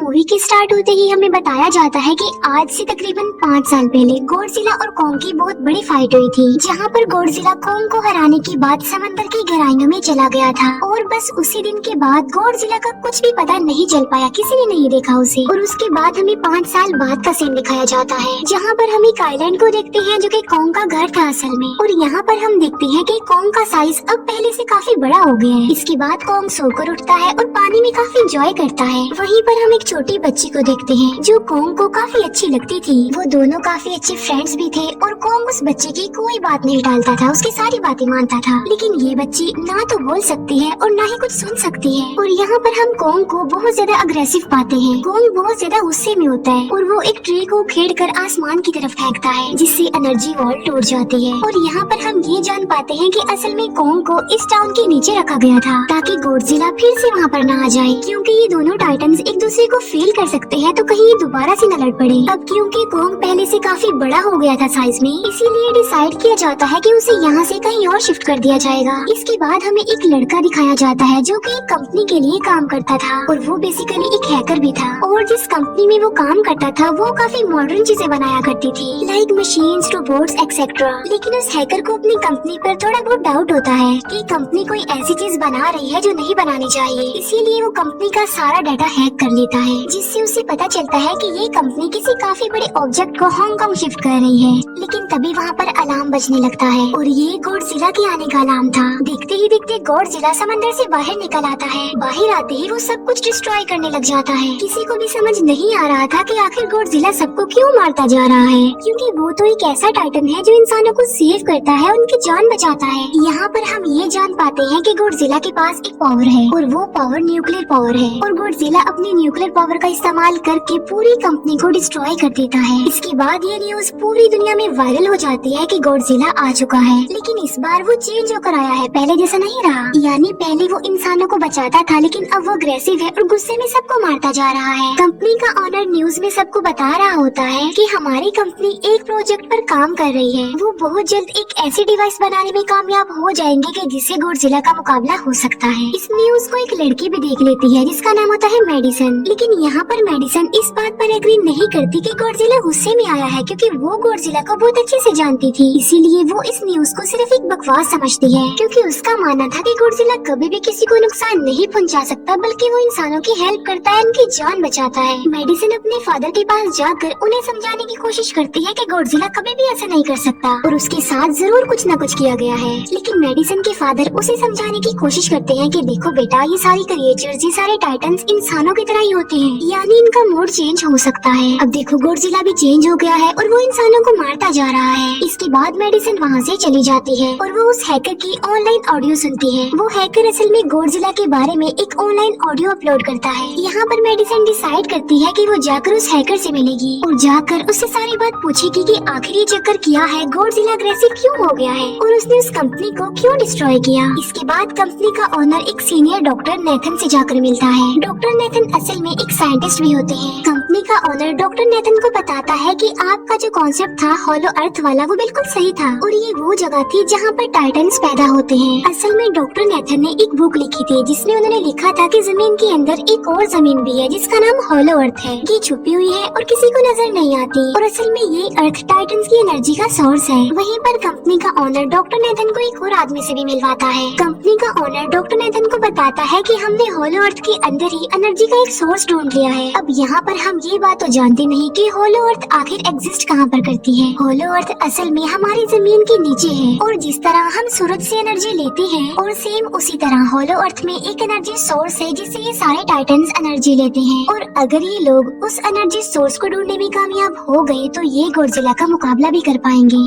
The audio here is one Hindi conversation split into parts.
मूवी के स्टार्ट होते ही हमें बताया जाता है कि आज से तकरीबन 5 साल पहले गॉडजिला और कॉन्ग की बहुत बड़ी फाइट हुई थी, जहां पर गॉडजिला कॉन्ग को हराने के बाद समंदर की गहराइयों में चला गया था और बस उसी दिन के बाद गॉडजिला का कुछ भी पता नहीं चल पाया, किसी ने नहीं देखा उसे। और उसके बाद हमें 5 साल बाद का सीन दिखाया जाता है, जहाँ पर हम एक आइलैंड को देखते हैं जो कि कॉन्ग का घर था असल में। और यहाँ पर हम देखते हैं कि कॉन्ग का साइज अब पहले से काफी बड़ा हो गया है। इसके बाद कॉन्ग सोकर उठता है और पानी में काफी एंजॉय करता है। वहीं पर हम एक छोटी बच्ची को देखते हैं जो कॉन्ग को काफी अच्छी लगती थी। वो दोनों काफी अच्छे फ्रेंड्स भी थे और कॉन्ग उस बच्चे की कोई बात नहीं टालता था, उसकी सारी बातें मानता था। लेकिन ये बच्ची ना तो बोल सकती है और ना ही कुछ सुन सकती है। और यहाँ पर हम कॉन्ग को बहुत ज्यादा अग्रेसिव पाते हैं। कॉन्ग बहुत ज्यादा गुस्से में होता है और वो एक ट्री को खेड़ कर आसमान की तरफ फेंकता है, जिससे एनर्जी वॉल टूट जाती है। और यहाँ पर हम ये जान पाते हैं कि असल में कॉन्ग को इस टाउन के नीचे रखा गया था ताकि गॉडजिला फिर से वहाँ पर ना आ जाए, क्योंकि ये दोनों टाइटन्स एक दूसरे को फेल कर सकते हैं, तो कहीं ये दोबारा से न लड़ पड़े। अब क्योंकि कॉन्ग पहले से काफी बड़ा हो गया था साइज में, इसीलिए डिसाइड किया जाता है कि उसे यहाँ से कहीं और शिफ्ट कर दिया जाएगा। इसके बाद हमें एक लड़का दिखाया जाता है जो कि एक कंपनी के लिए काम करता था और वो बेसिकली एक हैकर भी था। और जिस कंपनी में वो काम करता था वो काफी मॉडर्न चीजें बनाया करती थी, लाइक मशीन्स, रोबोट्स एक्सेट्रा। लेकिन उस हैकर को अपनी कंपनी पर थोड़ा बहुत डाउट होता है कि कंपनी कोई ऐसी चीज बना रही है जो नहीं बनानी चाहिए। इसीलिए वो कंपनी का सारा डाटा हैक कर लेता है, जिससे उसे पता चलता है कि ये कंपनी किसी काफी बड़े ऑब्जेक्ट को हांगकांग शिफ्ट कर रही है। लेकिन तभी वहाँ पर अलार्म बजने लगता है और ये गॉडजिला के आने का अलार्म था। देखते ही देखते गॉडजिला समंदर से बाहर निकल आता है। बाहर आते ही वो सब कुछ डिस्ट्रॉय करने लग जाता है। किसी को भी समझ नहीं आ रहा था कि आखिर गॉडजिला सबको क्यों मारता जा रहा है, क्योंकि वो तो एक ऐसा टाइटन है जो इंसानों को सेव करता है, उनकी जान बचाता है। यहाँ पर हम ये जान पाते हैं कि गॉडजिला के पास एक पावर है और वो पावर न्यूक्लियर पावर है। और गॉडजिला अपनी न्यूक्लियर पावर का इस्तेमाल करके पूरी कंपनी को डिस्ट्रॉय कर देता है। इसके बाद ये न्यूज पूरी दुनिया में वायरल हो जाती है कि गॉडजिला आ चुका है, लेकिन इस बार वो चेंज होकर आया है, पहले जैसा नहीं रहा। यानी पहले वो इंसानों को बचाता था, लेकिन अब वो अग्रेसिव है और गुस्से में सबको मारता जा रहा है। कंपनी का ऑनर न्यूज में सबको बता रहा होता है कि हमारी कंपनी एक प्रोजेक्ट पर काम कर रही है। वो बहुत जल्द एक ऐसी डिवाइस बनाने में कामयाब हो जाएंगे कि जिससे गॉडजिला का मुकाबला हो सकता है। इस न्यूज को एक लड़की भी देख लेती है जिसका नाम होता है मेडिसन। लेकिन यहाँ पर मेडिसन इस बात पर एग्री नहीं करती कि गॉडजिला गुस्से में आया है, क्योंकि वो गॉडजिला को बहुत अच्छे से जानती थी। इसीलिए वो इस न्यूज को सिर्फ एक बकवास समझती है, क्योंकि उसका मानना था कि गॉडजिला कभी भी किसी को नुकसान नहीं पहुँचा सकता, बल्कि वो इंसानों की हेल्प करता है, उनकी जान बचाता है। मेडिसन अपने फादर के पास जाकर उन्हें समझाने की कोशिश करती है कि गॉडजिला कभी भी ऐसा नहीं कर सकता और उसके साथ जरूर कुछ न कुछ किया गया है। लेकिन मेडिसन के फादर उसे समझाने की कोशिश करते हैं कि देखो बेटा, ये सारी क्रिएचर्स, ये सारे टाइटन्स इंसानों की तरह ही होते हैं, यानी इनका मूड चेंज हो सकता है। अब देखो गॉडजिला भी चेंज हो गया है और वो इंसानों को मारता जा रहा है। इसके बाद मेडिसन वहाँ से चली जाती है और वो उस हैकर की ऑनलाइन ऑडियो सुनती है। वो हैकर असल में गॉडजिला के बारे में एक ऑनलाइन ऑडियो अपलोड करता है। यहाँ पर मेडिसन डिसाइड करती है कि वो जाकर उस हैकर से मिलेगी और जाकर उससे सारी बात पूछेगी कि आखिर ये चक्कर क्या है, गॉडजिला अग्रेसिव क्यों हो गया है और उसने उस कंपनी को क्यों डिस्ट्रॉय किया। इसके बाद कंपनी का ओनर एक सीनियर डॉक्टर नेथन से जाकर मिलता है। डॉक्टर नेथन असल में एक साइंटिस्ट भी होते हैं। कंपनी का ओनर डॉक्टर नेथन को बताता है कि आपका जो कॉन्सेप्ट था हॉलो अर्थ वाला, वो बिल्कुल सही था और ये वो जगह थी जहाँ पर टाइटन्स पैदा होते हैं। असल में डॉक्टर नेथन ने एक बुक लिखी थी जिसमें उन्होंने लिखा था कि जमीन के अंदर एक और जमीन भी है जिसका नाम हॉलो अर्थ है। ये छुपी हुई है और किसी को नजर नहीं आती और असल में ये अर्थ टाइटन्स की एनर्जी का सोर्स है। वहीं पर कंपनी का ओनर डॉक्टर नेथन को एक और आदमी से भी मिलवाता है। कंपनी का ओनर डॉक्टर नेथन को बताता है कि हमने हॉलो अर्थ के अंदर ही एनर्जी का एक सोर्स ढूंढ लिया है। अब यहाँ पर हम ये बात तो जानते नहीं कि हॉलो अर्थ आखिर एग्जिस्ट कहाँ पर करती है। हॉलो अर्थ असल में हमारी जमीन के नीचे है और जिस तरह हम सूरज से एनर्जी लेते हैं और सेम उसी तरह हॉलो अर्थ में एक एनर्जी सोर्स है जिससे ये सारे टाइटन्स एनर्जी लेते हैं। और अगर ये लोग उस एनर्जी सोर्स को ढूंढने में कामयाब हो गए तो ये गॉडजिला का मुकाबला भी कर पाएंगे।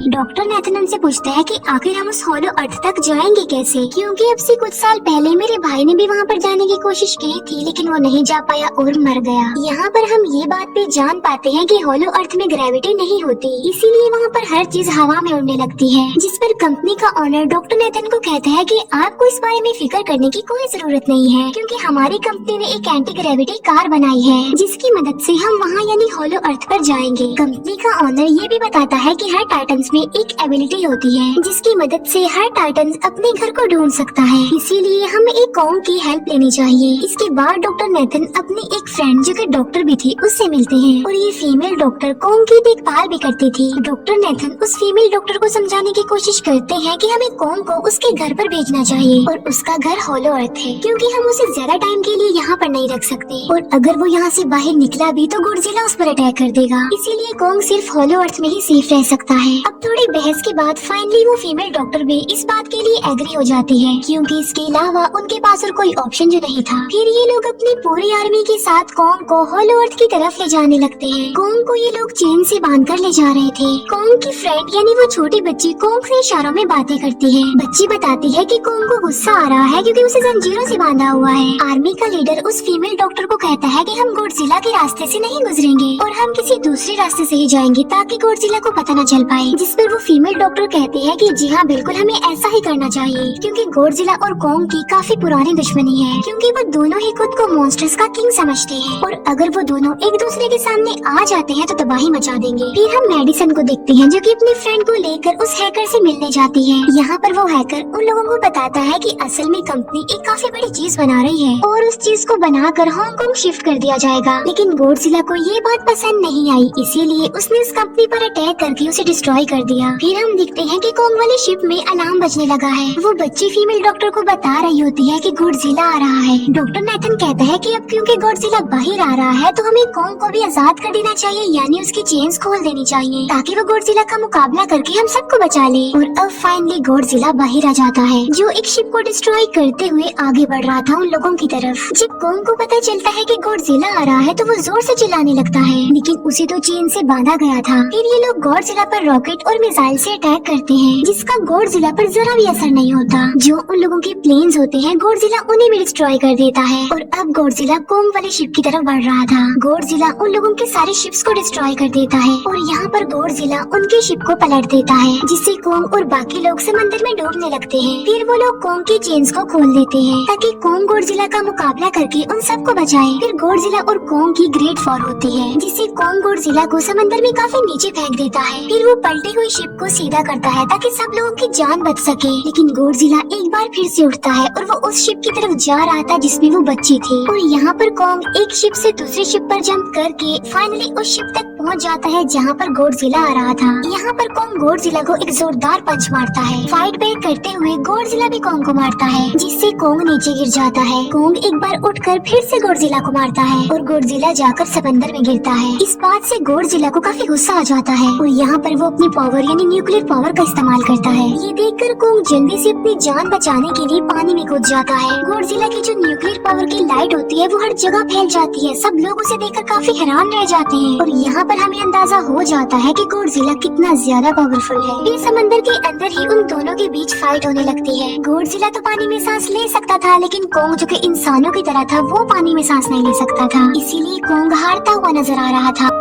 डॉक्टर नेथन उनसे पूछता है कि आखिर हम उस हॉलो अर्थ तक जाएंगे कैसे, क्योंकि अब से कुछ साल पहले मेरे भाई ने भी वहाँ पर जाने की कोशिश की थी, लेकिन वो नहीं जा पाया और मर गया। यहाँ पर हम ये बात भी जान पाते हैं कि हॉलो अर्थ में ग्रेविटी नहीं होती, इसीलिए वहाँ पर हर चीज हवा में उड़ने लगती है। जिस पर कंपनी का ओनर डॉक्टर नेथन को कहता है कि आपको इस बारे में फिक्र करने की कोई जरूरत नहीं है, क्योंकि हमारी कंपनी ने एक एंटी ग्रेविटी कार बनाई है जिसकी मदद से हम वहाँ यानी हॉलो अर्थ पर जाएंगे। कंपनी का ओनर ये भी बताता है कि हर टाइटन्स में एक एबिलिटी होती है जिसकी मदद से हर टाइटन अपने घर को ढूंढ सकता है, इसीलिए हमें एक कॉन्ग की हेल्प लेनी चाहिए। इसके बाद डॉक्टर नेथन अपनी एक फ्रेंड जो कि डॉक्टर भी थी उससे मिलते हैं और ये फीमेल डॉक्टर कॉन्ग की देखभाल भी करती थी। डॉक्टर नेथन उस फीमेल डॉक्टर को समझाने की कोशिश करते हैं कि हमें कॉन्ग को उसके घर पर भेजना चाहिए और उसका घर हॉलो अर्थ है क्योंकि हम उसे ज्यादा टाइम के लिए यहाँ पर नहीं रख सकते और अगर वो यहाँ से बाहर निकला भी तो गॉडजिला उस पर अटैक कर देगा, इसीलिए कॉन्ग सिर्फ हॉलो अर्थ में ही सेफ रह सकता है। अब थोड़ी बहस के बाद फाइनली वो फीमेल डॉक्टर भी इस बात के लिए एग्री हो जाती है क्योंकि इसके अलावा उनके पास और कोई ऑप्शन जो नहीं था। फिर ये लोग अपनी पूरी आर्मी के साथ कॉन्ग को हॉलो अर्थ की तरफ ले जाने लगते हैं। कॉन्ग को ये लोग चेन से बांधकर ले जा रहे थे। कॉन्ग की फ्रेंड यानी वो छोटी बच्ची कॉन्ग से इशारों में बातें करती है। बच्ची बताती है कि कॉन्ग को गुस्सा आ रहा है क्योंकि उसे जंजीरों से बांधा हुआ है। आर्मी का लीडर उस फीमेल डॉक्टर को कहता है कि हम गॉडजिला के रास्ते से नहीं गुजरेंगे और हम किसी दूसरे रास्ते से ही जाएंगे ताकि गॉडजिला को पता न चल पाए, जिस पर वो फीमेल डॉक्टर कहती है कि जी हाँ बिल्कुल हमें ऐसा ही करना चाहिए क्योंकि गॉडजिला और कॉन्ग की काफी पुरानी दुश्मनी है क्योंकि वो दोनों ही खुद को मॉन्स्टर्स का किंग समझते हैं और अगर वो दोनों एक दूसरे के सामने आ जाते हैं तो तबाही मचा देंगे। फिर हम मेडिसन को देखते हैं जो कि अपनी फ्रेंड को लेकर उस हैकर से मिलने जाती है। यहाँ पर वो हैकर उन लोगों को बताता है कि असल में कंपनी एक काफी बड़ी चीज बना रही है और उस चीज को बनाकर हांगकांग शिफ्ट कर दिया जाएगा, लेकिन गॉडजिला को ये बात पसंद नहीं आई, इसीलिए उसने उस कंपनी पर अटैक करके उसे डिस्ट्रॉय कर दिया। फिर हम देखते हैं कि कॉन्ग वाली शिप में अलार्म बजने लगा है। वो बच्ची फीमेल डॉक्टर को बता रही होती है कि गॉडजिला आ रहा है। डॉक्टर नेथन कहता है कि अब क्योंकि गॉडजिला बाहर आ रहा है तो हमें कॉन्ग को भी आजाद कर देना चाहिए, यानी उसकी चेन्स खोल देनी चाहिए ताकि वो गॉडजिला का मुकाबला करके हम सबको बचा ले। और अब फाइनली गॉडजिला बाहर आ जाता है जो एक शिप को डिस्ट्रॉय करते हुए आगे बढ़ रहा था उन लोगों की तरफ। जब कॉन्ग को पता चलता है कि गॉडजिला आ रहा है तो वो जोर से चिल्लाने लगता है, लेकिन उसे तो चेन से बांधा गया था। फिर ये लोग गॉडजिला पर रॉकेट और मिसाइल से अटैक करते हैं जिसका गॉडजिला पर जरा भी असर नहीं होता। जो उन लोगों के प्लेन्स होते हैं गॉडजिला उन्हें भी डिस्ट्रॉय कर देता है और अब गॉडजिला कॉन्ग वाली शिप की तरफ बढ़ रहा था। गॉडजिला उन लोगों के सारे शिप्स को डिस्ट्रॉय कर देता है और यहाँ पर गॉडजिला उनके शिप को पलट देता है जिससे कॉन्ग और बाकी लोग समंदर में डूबने लगते हैं। फिर वो लोग कॉन्ग की चेन्स को खोल देते हैं ताकि कॉन्ग गॉडजिला का मुकाबला करके उन सबको बचाए। फिर गॉडजिला और कॉन्ग की ग्रेट वॉर होती है जिससे कॉन्ग गॉडजिला को समंदर में काफी नीचे फेंक देता है। फिर वो पलटी हुई शिप को सीधा करता है ताकि सब लोगों की जान बच सके, लेकिन गॉडजिला एक बार फिर से उठता है और वो उस शिप की तरफ जा रहा था जिसमें वो बच्ची थी। और यहाँ पर कॉन्ग एक शिप से दूसरी शिप पर जंप करके फाइनली उस शिप तक पहुँच जाता है जहाँ पर गॉडजिला आ रहा था। यहाँ पर कॉन्ग गॉडजिला को एक जोरदार पंच मारता है। फाइट बैक करते हुए गॉडजिला भी कॉन्ग को मारता है जिससे कॉन्ग नीचे गिर जाता है। कॉन्ग एक बार उठकर फिर से गॉडजिला को मारता है और गॉडजिला जाकर समंदर में गिरता है। इस बात से गॉडजिला को काफी गुस्सा आ जाता है और यहाँ पर वो अपनी पावर यानी न्यूक्लियर पावर का इस्तेमाल करता है। ये देखकर कॉन्ग जल्दी से अपनी जान बचाने के लिए पानी में कूद जाता है। गॉडजिला की जो न्यूक्लियर पावर की लाइट होती है वो हर जगह फैल जाती है। सब लोग उसे देखकर काफी हैरान रह जाते हैं और यहाँ पर हमें अंदाजा हो जाता है कि गॉडजिला कितना ज्यादा पावरफुल है। फिर समंदर के अंदर ही उन दोनों के बीच फाइट होने लगती है। गॉडजिला तो पानी में सांस ले सकता था, लेकिन कॉन्ग जो कि इंसानों की तरह था वो पानी में सांस नहीं ले सकता था, इसीलिए कॉन्ग हारता हुआ नजर आ रहा था।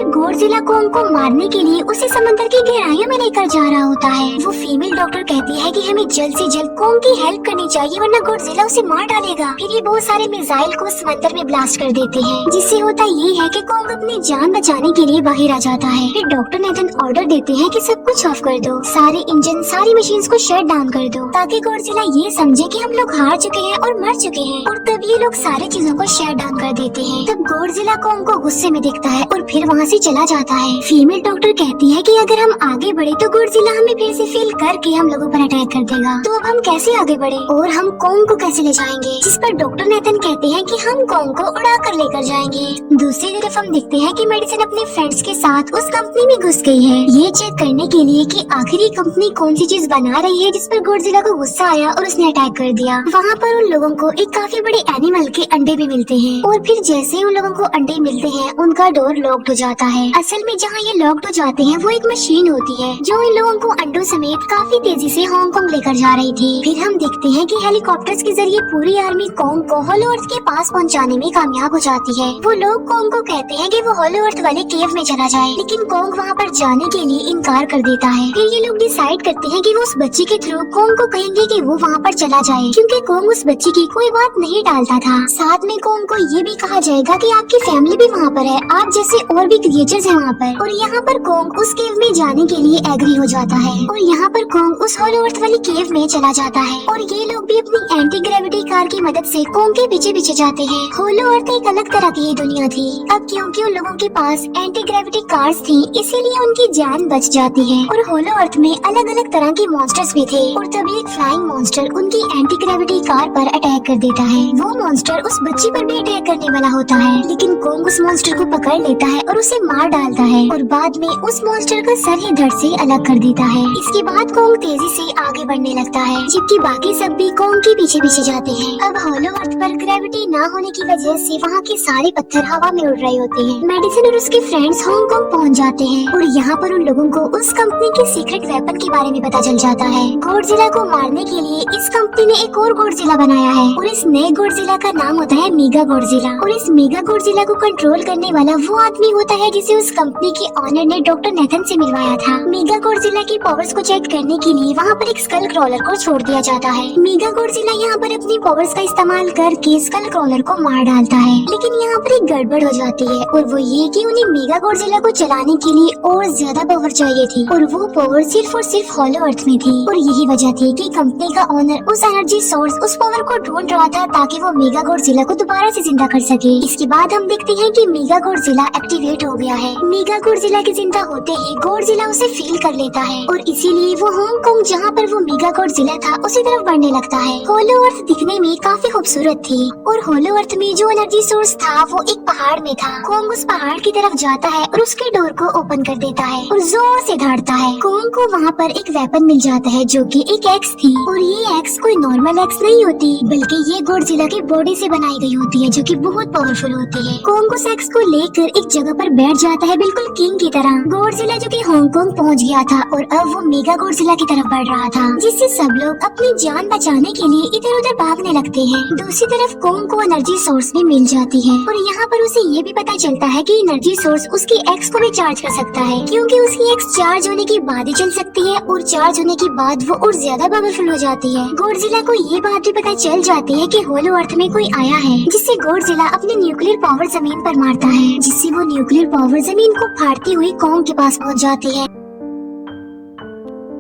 गॉडजिला कॉन्ग को मारने के लिए उसे समंदर की गहराइयों में लेकर जा रहा होता है। वो फीमेल डॉक्टर कहती है कि हमें जल्द से जल्द कॉन्ग की हेल्प करनी चाहिए वरना गॉडजिला उसे मार डालेगा। फिर ये बहुत सारे मिसाइल को समंदर में ब्लास्ट कर देते हैं जिससे होता ये है कि कॉन्ग अपनी जान बचाने के लिए बाहर आ जाता है। फिर डॉक्टर नेथन ऑर्डर देते हैं कि सब कुछ ऑफ कर दो, सारे इंजन सारी मशीन्स को शट डाउन कर दो ताकि गॉडजिला ये समझे कि हम लोग हार चुके हैं और मर चुके हैं। और तब ये लोग सारी चीजों को शट डाउन कर देते हैं। तब गॉडजिला कॉन्ग को गुस्से में देखता है और फिर वहाँ से चला जाता है। फीमेल डॉक्टर कहती है कि अगर हम आगे बढ़े तो गॉडजिला हमें फिर से फेल करके हम लोगों पर अटैक कर देगा, तो अब हम कैसे आगे बढ़े और हम कॉन्ग को कैसे ले जाएंगे। जिस पर डॉक्टर नेथन कहते हैं कि हम कॉन्ग को उड़ा कर लेकर जाएंगे। दूसरी तरफ हम देखते हैं कि मेडिसन अपने फ्रेंड्स के साथ उस कंपनी में घुस गई है ये चेक करने के लिए कि आखिर ये कंपनी कौन सी चीज बना रही है, जिस पर गॉडजिला को गुस्सा आया और उसने अटैक कर दिया। वहाँ पर उन लोगों को एक काफी बड़े एनिमल के अंडे भी मिलते हैं और फिर जैसे उन लोगों को अंडे मिलते हैं उनका डोर लॉक्ड हो जाता है। असल में जहाँ ये लॉक्ड हो जाते हैं वो एक मशीन होती है जो इन लोगों को अंडों समेत काफी तेजी से हांगकांग लेकर जा रही थी। फिर हम देखते हैं कि हेलीकॉप्टर्स के जरिए पूरी आर्मी कॉन्ग को हॉलो अर्थ के पास पहुंचाने में कामयाब हो जाती है। वो लोग कॉन्ग को कहते हैं कि वो हॉलो अर्थ वाले केव में चला जाए, लेकिन कॉन्ग वहाँ पर जाने के लिए इनकार कर देता है। फिर ये लोग डिसाइड करते हैं कि वो उस बच्ची के थ्रू कॉन्ग को कहेंगे कि वो वहाँ पर चला जाए, क्योंकि कॉन्ग उस बच्ची की कोई बात नहीं टालता था। साथ में कॉन्ग को ये भी कहा जाएगा कि आपकी फैमिली भी वहाँ पर है, आप जैसे और भी क्रिएचर्स है वहाँ पर। और यहाँ पर कोंग उस केव में जाने के लिए एग्री हो जाता है और यहाँ पर कोंग उस होलो अर्थ वाली केव में चला जाता है और ये लोग भी अपनी एंटी ग्रेविटी कार की मदद से कोंग के पीछे पीछे जाते हैं। होलो अर्थ एक अलग तरह की दुनिया थी। अब क्योंकि उन लोगों के पास एंटी ग्रेविटी कार्स थी, इसीलिए उनकी जान बच जाती है। और होलो अर्थ में अलग अलग तरह के मॉन्स्टर्स भी थे और तभी एक फ्लाइंग मॉन्स्टर उनकी एंटी ग्रेविटी कार पर अटैक कर देता है। वो मॉन्स्टर उस बच्ची पर भी अटैक करने वाला होता है, लेकिन कोंग उस मॉन्स्टर को पकड़ लेता है और उसे मार डालता है और बाद में उस मॉन्स्टर का सर ही धड़ से अलग कर देता है। इसके बाद कोंग तेजी से आगे बढ़ने लगता है, जबकि बाकी सब भी कोंग के पीछे पीछे जाते हैं। अब होलो अर्थ पर ग्रेविटी न होने की वजह से वहाँ के सारे पत्थर हवा में उड़ रहे होते हैं। मेडिसिन और उसके फ्रेंड्स हांगकांग पहुँच जाते हैं और यहाँ पर उन लोगों को उस कंपनी के सीक्रेट वेपन के बारे में पता चल जाता है। गॉडजिला को मारने के लिए इस कंपनी ने एक और गॉडजिला बनाया है और इस नए गॉडजिला का नाम होता है मेगा गॉडजिला। और इस मेगा गॉडजिला को कंट्रोल करने वाला वो आदमी होता है जिसे उस कंपनी के ऑनर ने डॉक्टर नेथन से मिलवाया था। मेगा गॉडजिला की पावर्स को चेक करने के लिए वहाँ पर एक स्कल क्रॉलर को छोड़ दिया जाता है। मेगा गॉडजिला यहाँ पर अपनी पावर्स का इस्तेमाल करके स्कल क्रॉलर को मार डालता है, लेकिन यहाँ पर एक गड़बड़ हो जाती है और वो ये कि उन्हें मेगा गॉडजिला को चलाने के लिए और ज्यादा पावर चाहिए थी और वो पावर सिर्फ और सिर्फ होलो अर्थ में थी। और यही वजह थी कि कंपनी का ऑनर उस एनर्जी सोर्स उस पावर को ढूंढ रहा था ताकि वो मेगा गॉडजिला को दोबारा से जिंदा कर सके। इसके बाद हम देखते हैं कि मेगा गॉडजिला एक्टिवेट हो गया है। मेगा गॉडजिला के जिंदा होते ही गॉडजिला उसे फील कर लेता है और इसीलिए वो हांगकांग जहाँ पर वो मेगा गॉडजिला था उसी तरफ बढ़ने लगता है। होलो अर्थ दिखने में काफी खूबसूरत थी और होलो अर्थ में जो एनर्जी सोर्स था वो एक पहाड़ में था। कोंग उस पहाड़ की तरफ जाता है और उसके डोर को ओपन कर देता है और जोर से दौड़ता है। कोंग को वहाँ पर एक वेपन मिल जाता है जो कि एक एक्स थी और ये एक्स कोई नॉर्मल एक्स नहीं होती, बल्कि ये गॉडजिला की बॉडी से बनाई गई होती है जो कि बहुत पावरफुल होती है। कोंग उस एक्स को लेकर एक जगह पर बैठ जाता है बिल्कुल किंग की तरह। गॉडजिला जो कि हांगकांग पहुँच गया था और अब वो मेगा गॉडजिला की तरफ बढ़ रहा था, जिससे सब लोग अपनी जान बचाने के लिए इधर उधर भागने लगते हैं। दूसरी तरफ कोंग को एनर्जी सोर्स भी मिल जाती है और यहाँ पर उसे ये भी पता चलता है कि एनर्जी सोर्स उसकी एक्स को भी चार्ज कर सकता है, क्योंकि उसकी एक्स चार्ज होने के बाद ही चल सकती है और चार्ज होने के बाद वो और ज्यादा पावरफुल हो जाती है। गॉडजिला को ये बात भी पता चल जाती है कि होलो अर्थ में कोई आया है, जिससे गॉडजिला अपने न्यूक्लियर पावर जमीन पर मारता है, जिससे वो न्यूक्लियर पावर जमीन को फाड़ती हुई कोंग के पास पहुँच जाती है।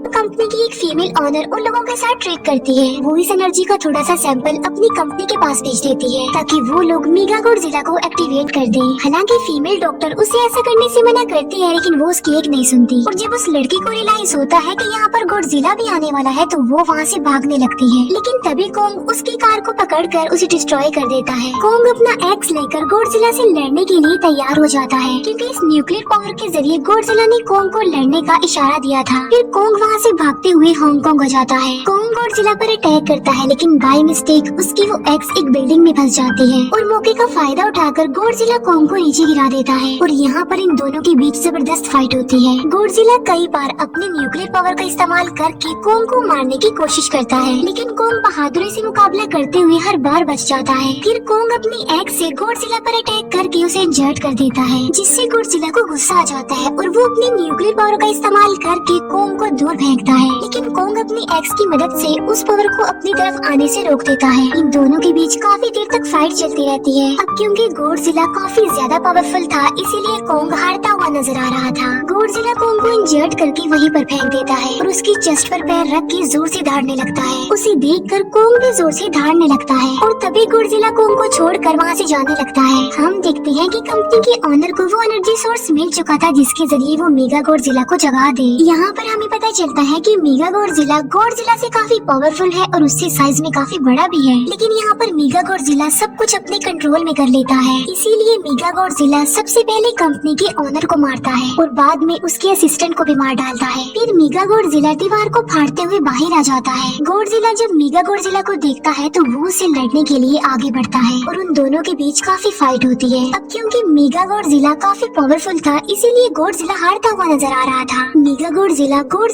कंपनी की एक फीमेल ऑनर उन लोगों के साथ ट्रेक करती है। वो इस एनर्जी का थोड़ा सा सैंपल अपनी कंपनी के पास भेज देती है ताकि वो लोग मेगा गॉडजिला को एक्टिवेट कर दें। हालांकि फीमेल डॉक्टर उसे ऐसा करने से मना करती है, लेकिन वो उसकी एक नहीं सुनती और जब उस लड़की को रियलाइज होता है कि यहाँ पर गॉडजिला भी आने वाला है तो वो वहाँ से भागने लगती है, लेकिन तभी कोंग उसकी कार को पकड़कर उसे डिस्ट्रॉय कर देता है। कोंग अपना एक्स लेकर गॉडजिला से लड़ने के लिए तैयार हो जाता है, क्योंकि इस न्यूक्लियर पावर के जरिए गॉडजिला ने कोंग को लड़ने का इशारा दिया था। फिर कोंग वहाँ से भागते हुए हांगकांग हो जाता है। कोंग गॉडजिला पर अटैक करता है, लेकिन बाय मिस्टेक उसकी वो एक्स एक बिल्डिंग में फंस जाती है और मौके का फायदा उठाकर गॉडजिला कोंग को नीचे गिरा देता है और यहाँ पर इन दोनों के बीच जबरदस्त फाइट होती है। गॉडजिला कई बार अपने न्यूक्लियर पावर का इस्तेमाल करके कोंग को मारने की कोशिश करता है, लेकिन कोंग बहादुरी से मुकाबला करते हुए हर बार बच जाता है। फिर कोंग अपनी एक्स से गॉडजिला पर अटैक करके उसे इंजर्ड कर देता है, जिससे गॉडजिला को गुस्सा आ जाता है और वो अपनी न्यूक्लियर पावर का इस्तेमाल करके कोंग को दूर फेंकता है, लेकिन कोंग अपनी एक्स की मदद से उस पावर को अपनी तरफ आने से रोक देता है। इन दोनों के बीच काफी देर तक फाइट चलती रहती है। अब क्योंकि गॉडजिला काफी ज्यादा पावरफुल था, इसीलिए कोंग हारता हुआ नजर आ रहा था। गॉडजिला कोंग को इंजर्ड करके वहीं पर फेंक देता है और उसकी चेस्ट पर पैर रख के जोर से दहाड़ने लगता है। उसे देखकर कोंग भी जोर से दहाड़ने लगता है और तभी गॉडजिला कोंग को छोड़कर वहाँ से जाने लगता है। हम देखते हैं कि कंपनी के ऑनर को वो एनर्जी सोर्स मिल चुका था जिसके जरिए वो मेगा गॉडजिला को जगा दे। यहाँ पर हमें पता चलता है कि मेगा गॉडजिला से काफी पावरफुल है और उससे साइज में काफी बड़ा भी है, लेकिन यहाँ पर मेगा गॉडजिला सब कुछ अपने कंट्रोल में कर लेता है। इसीलिए मेगा गॉडजिला सबसे पहले कंपनी के ऑनर को मारता है और बाद में उसके असिस्टेंट को भी मार डालता है। फिर मेगा गॉडजिला दीवार को फाड़ते हुए बाहर आ जाता है। गॉडजिला जब मेगा गॉडजिला को देखता है तो वो उससे लड़ने के लिए आगे बढ़ता है और उन दोनों के बीच काफी फाइट होती है। अब क्योंकि मेगा गॉडजिला काफी पावरफुल था, इसीलिए गॉडजिला हारता हुआ नजर आ रहा था। मेगा गॉडजिला को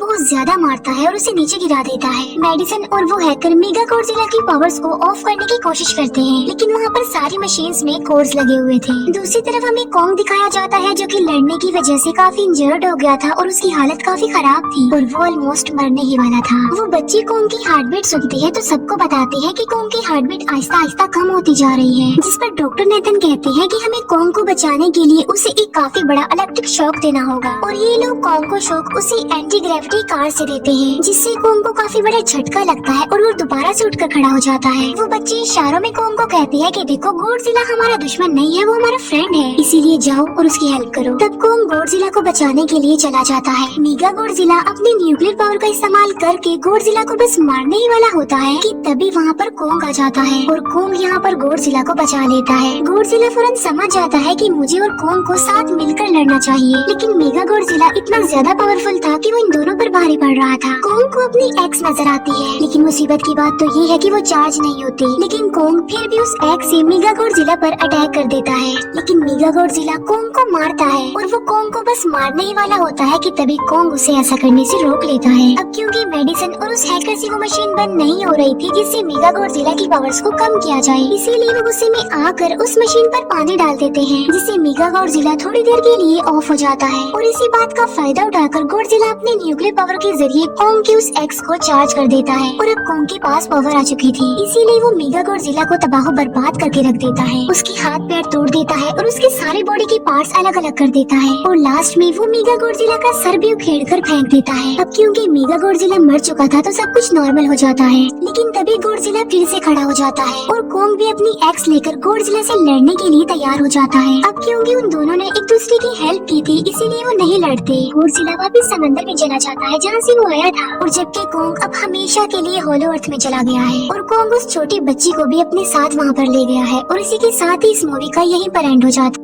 बहुत ज्यादा मारता है और उसे नीचे गिरा देता है। मेडिसन और वो हैकर मेगा गॉडजिला की पावर्स को ऑफ करने की कोशिश करते हैं, लेकिन वहाँ पर सारी मशीन्स में कोड्स लगे हुए थे। दूसरी तरफ हमें कॉन्ग दिखाया जाता है जो कि लड़ने की वजह से काफी इंजर्ड हो गया था और उसकी हालत काफी खराब थी और वो ऑलमोस्ट मरने ही वाला था। वो बच्ची कॉन्ग की हार्ट बीट सुनती है तो सबको बताती है कि कॉन्ग की हार्ट बीट आहिस्ता आहिस्ता कम होती जा रही है, जिस पर डॉक्टर नेथन कहते हैं कि हमें कॉन्ग को बचाने के लिए उसे एक काफी बड़ा इलेक्ट्रिक शॉक देना होगा। और ये लोग कॉन्ग को शॉक उसी एंटी ग्रेविटी कार से देते हैं, जिससे कॉन्ग को काफी बड़ा झटका लगता है और वो दोबारा से उठकर खड़ा हो जाता है। वो बच्चे इशारों में कॉन्ग को कहती है कि देखो गॉडजिला हमारा दुश्मन नहीं है, वो हमारा फ्रेंड है, इसीलिए जाओ और उसकी हेल्प करो। तब कॉन्ग गॉडजिला को बचाने के लिए चला जाता है। मेगा गॉडजिला अपनी न्यूक्लियर पावर का इस्तेमाल करके गॉडजिला को बस मारने ही वाला होता है कि तभी वहाँ पर कॉन्ग आ जाता है और कॉन्ग यहाँ पर गॉडजिला को बचा लेता है। गॉडजिला फौरन समझ जाता है कि मुझे और कॉन्ग को साथ मिलकर लड़ना चाहिए, लेकिन मेगा गॉडजिला इतना ज्यादा पावरफुल था कि वो इन दोनों पर भारी पड़ रहा था। कॉन्ग को अपनी एक्स नजर आती है, लेकिन मुसीबत की बात तो ये है कि वो चार्ज नहीं होती। लेकिन कॉन्ग फिर भी उस एक्स से मेगा गॉडजिला पर अटैक कर देता है, लेकिन मेगा गॉडजिला कॉन्ग को मारता है और वो कॉन्ग को बस मारने ही वाला होता है कि तभी कॉन्ग उसे ऐसा करने से रोक लेता है। अब क्योंकि मेडिसन और उस हैकर से वो मशीन बंद नहीं हो रही थी जिससे मेगा गॉडजिला की पावर्स को कम किया जाए, इसीलिए वो गुस्से में आकर उस मशीन पर पानी डाल देते हैं, जिससे मेगा गॉडजिला थोड़ी देर के लिए ऑफ हो जाता है। और इसी बात का फायदा उठाकर गॉडजिला अपने न्यूक्लियर पावर के जरिए कॉन्ग के उस एक्स को चार्ज कर देता है और अब कॉन्ग के पास पावर आ चुकी थी, इसीलिए वो मेगा गॉडजिला को तबाह बर्बाद करके रख देता है। उसकी हाथ पैर तोड़ देता है और उसके सारे बॉडी के पार्ट्स अलग अलग कर देता है और लास्ट में वो मेगा गॉडजिला का सर भी उखेड़ कर फेंक देता है। अब क्योंकि मेगा गॉडजिला मर चुका था तो सब कुछ नॉर्मल हो जाता है, लेकिन तभी गॉडजिला फिर से खड़ा हो जाता है और कॉन्ग भी अपनी एक्स लेकर गॉडजिला से लड़ने के लिए तैयार हो जाता है। अब क्योंकि उन दोनों ने एक दूसरे की हेल्प की थी, इसीलिए वो नहीं लड़ते। गॉडजिला वापस समंदर में चला जाता है जहाँ से वो आया था, और जबकि कॉन्ग अब हमेशा के लिए होलो अर्थ में चला गया है और कॉन्ग उस छोटी बच्ची को भी अपने साथ वहाँ पर ले गया है। और इसी के साथ ही इस मूवी का यहीं पर एंड हो जाता है।